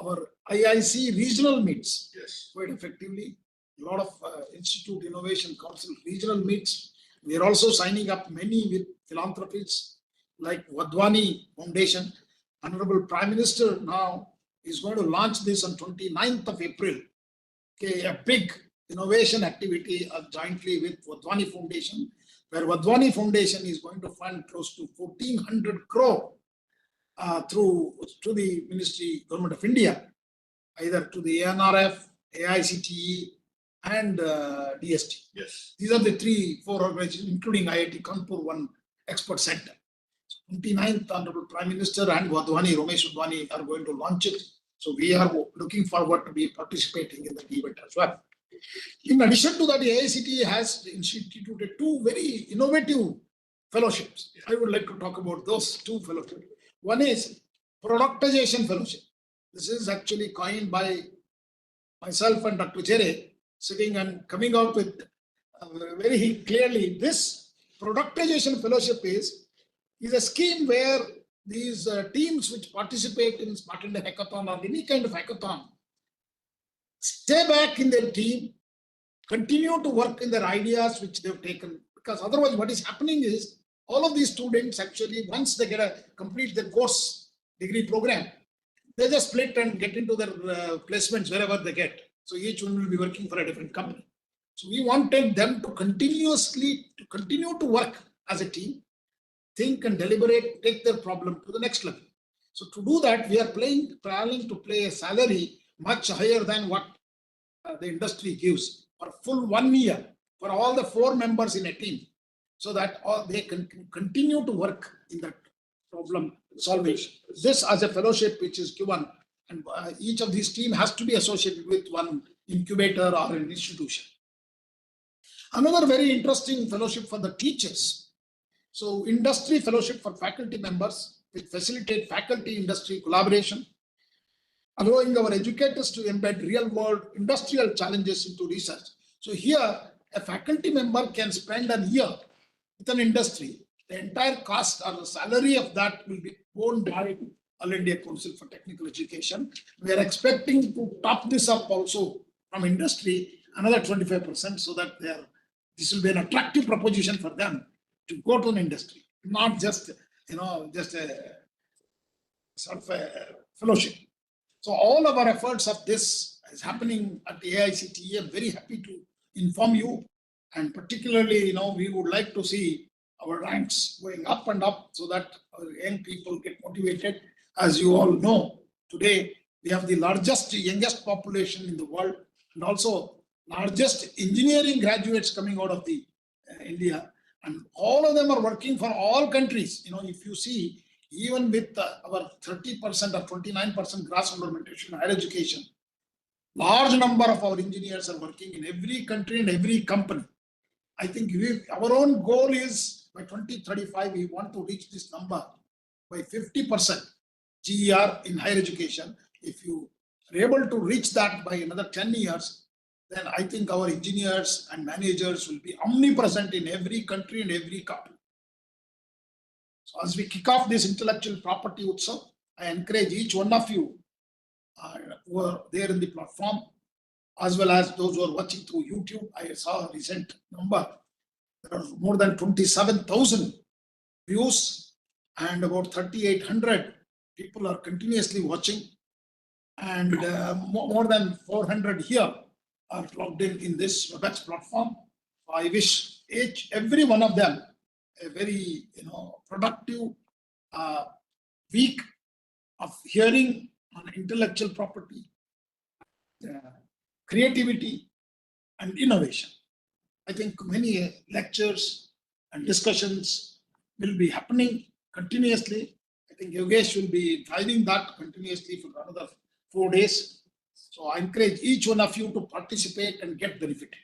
[SPEAKER 5] our IIC regional meets quite effectively. A lot of Institute Innovation Council regional meets. We are also signing up many with philanthropies like Wadhwani Foundation. Honorable Prime Minister now is going to launch this on 29th of April. Okay, a big innovation activity jointly with Wadhwani Foundation, where Wadhwani Foundation is going to fund close to 1,400 crore through the Ministry, Government of India, either to the ANRF, AICTE, and DST.
[SPEAKER 3] Yes.
[SPEAKER 5] These are the 3-4 organizations, including IIT Kanpur, one expert center. 29th, Honorable Prime Minister and Ramesh Wadhwani are going to launch it. So we are looking forward to be participating in the event as well. In addition to that, the AICTE has instituted 2 very innovative fellowships. I would like to talk about those 2 fellowships. One is Productization Fellowship. This is actually coined by myself and Dr. Jere, sitting and coming out with very clearly. This Productization Fellowship is a scheme where these teams which participate in Smart India Hackathon or any kind of hackathon stay back in their team, continue to work in their ideas which they've taken. Because otherwise what is happening is all of these students actually, once they complete their course degree program, they just split and get into their placements wherever they get. So each one will be working for a different company. So we wanted them to continue to work as a team, think and deliberate, take their problem to the next level. So to do that, we are planning to pay a salary much higher than what the industry gives for full 1 year for all the 4 members in a team, so that they can continue to work in that problem solving. This as a fellowship which is given, and each of these teams has to be associated with one incubator or an institution. Another very interesting fellowship for the teachers. So industry fellowship for faculty members, which facilitate faculty industry collaboration, allowing our educators to embed real world industrial challenges into research. So here, a faculty member can spend a year with an industry. The entire cost or the salary of that will be borne by All India Council for Technical Education. We are expecting to top this up also from industry, another 25%, so that this will be an attractive proposition for them to go to an industry, not just just a sort of a fellowship. So all of our efforts of this is happening at the AICTE. I'm very happy to inform you, and particularly we would like to see our ranks going up and up so that our young people get motivated. As you all know, today we have the youngest population in the world, and also largest engineering graduates coming out of the India. And all of them are working for all countries. If you see, even with our 30% or 29% gross implementation in higher education, large number of our engineers are working in every country and every company. I think our own goal is by 2035, we want to reach this number by 50% GER in higher education. If you are able to reach that by another 10 years, then I think our engineers and managers will be omnipresent in every country and every company. So as we kick off this intellectual property Utsav, I encourage each one of you who are there in the platform, as well as those who are watching through YouTube. I saw a recent number. There are more than 27,000 views and about 3,800 people are continuously watching, and more than 400 here are logged in this WebEx platform. I wish every one of them a very productive week of hearing on intellectual property, creativity, and innovation. I think many lectures and discussions will be happening continuously. I think Yogesh will be driving that continuously for another 4 days. So I encourage each one of you to participate and get benefited.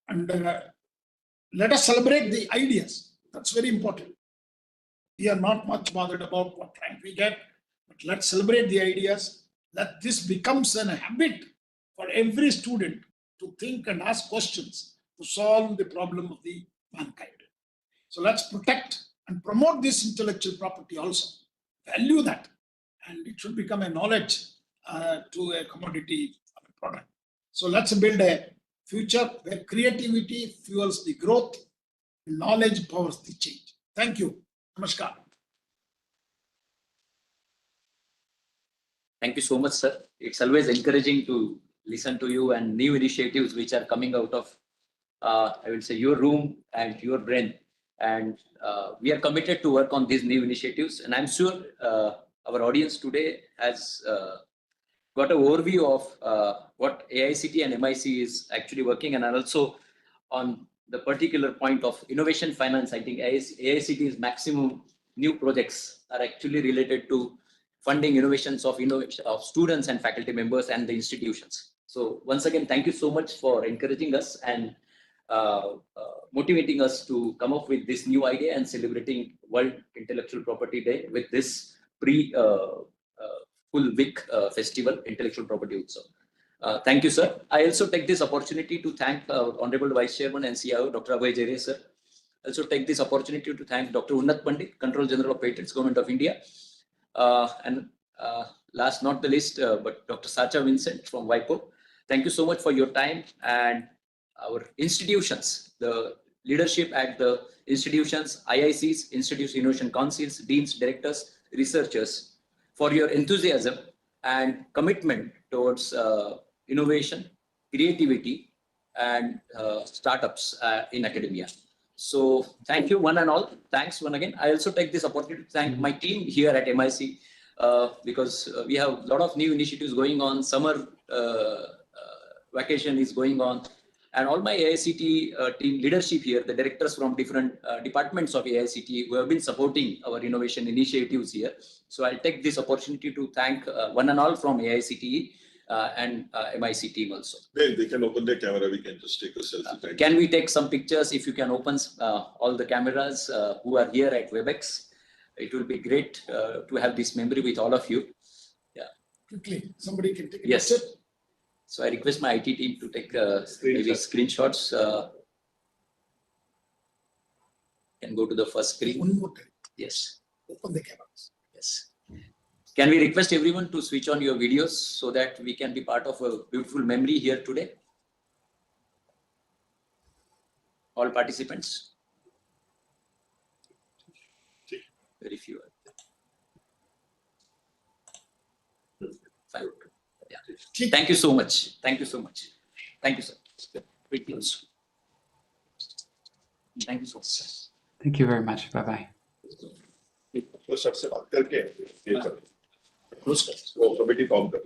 [SPEAKER 5] And let us celebrate the ideas. That's very important. We are not much bothered about what rank we get, but let's celebrate the ideas. Let this becomes a habit for every student to think and ask questions to solve the problem of the mankind. So let's protect and promote this intellectual property also. Value that, and it should become a knowledge to a commodity of a product. So let's build a future where creativity fuels the growth, and knowledge powers the change. Thank you. Namaskar.
[SPEAKER 1] Thank you so much, sir. It's always encouraging to listen to you and new initiatives which are coming out of, I will say, your room and your brain. And we are committed to work on these new initiatives. And I'm sure our audience today has got an overview of what AICT and MIC is actually working, and also on the particular point of innovation finance. I think AICT's maximum new projects are actually related to funding innovations of students and faculty members and the institutions. So once again, thank you so much for encouraging us and motivating us to come up with this new idea and celebrating World Intellectual Property Day with this full week festival, Intellectual Property Utsav. Thank you, sir. I also take this opportunity to thank Honorable Vice Chairman and CIO, Dr. Abhay Jere, sir. Also take this opportunity to thank Dr. Unat Pandit, Controller General of Patents, Government of India. And last not the least, but Dr. Satcha Vincent from WIPO. Thank you so much for your time, and our institutions, the leadership at the institutions, IICs, Institute Innovation Councils, deans, directors, researchers, for your enthusiasm and commitment towards innovation, creativity, and startups in academia. So thank you one and all. Thanks one again. I also take this opportunity to thank my team here at MIC because we have a lot of new initiatives going on. Summer vacation is going on. And all my AICT team leadership here, the directors from different departments of AICT who have been supporting our innovation initiatives here. So I'll take this opportunity to thank one and all from AICT and MIC team also.
[SPEAKER 3] They can open their camera, we can just take a selfie.
[SPEAKER 1] Can we take some pictures? If you can open all the cameras who are here at WebEx, it will be great to have this memory with all of you. Yeah.
[SPEAKER 5] Quickly, somebody can take a
[SPEAKER 1] yes.
[SPEAKER 5] picture.
[SPEAKER 1] So I request my IT team to take maybe screenshots. Can go to the first screen.
[SPEAKER 5] One more time.
[SPEAKER 1] Yes.
[SPEAKER 5] Open the cameras.
[SPEAKER 1] Yes. Can we request everyone to switch on your videos so that we can be part of a beautiful memory here today? All participants? Very few. Fine. Yeah. Thank you so much. Thank you so much. Thank you, sir. Very close. Thank you so much.
[SPEAKER 4] Thank you very much. Bye-bye.
[SPEAKER 3] तो सबसे बात करके वो committee form कर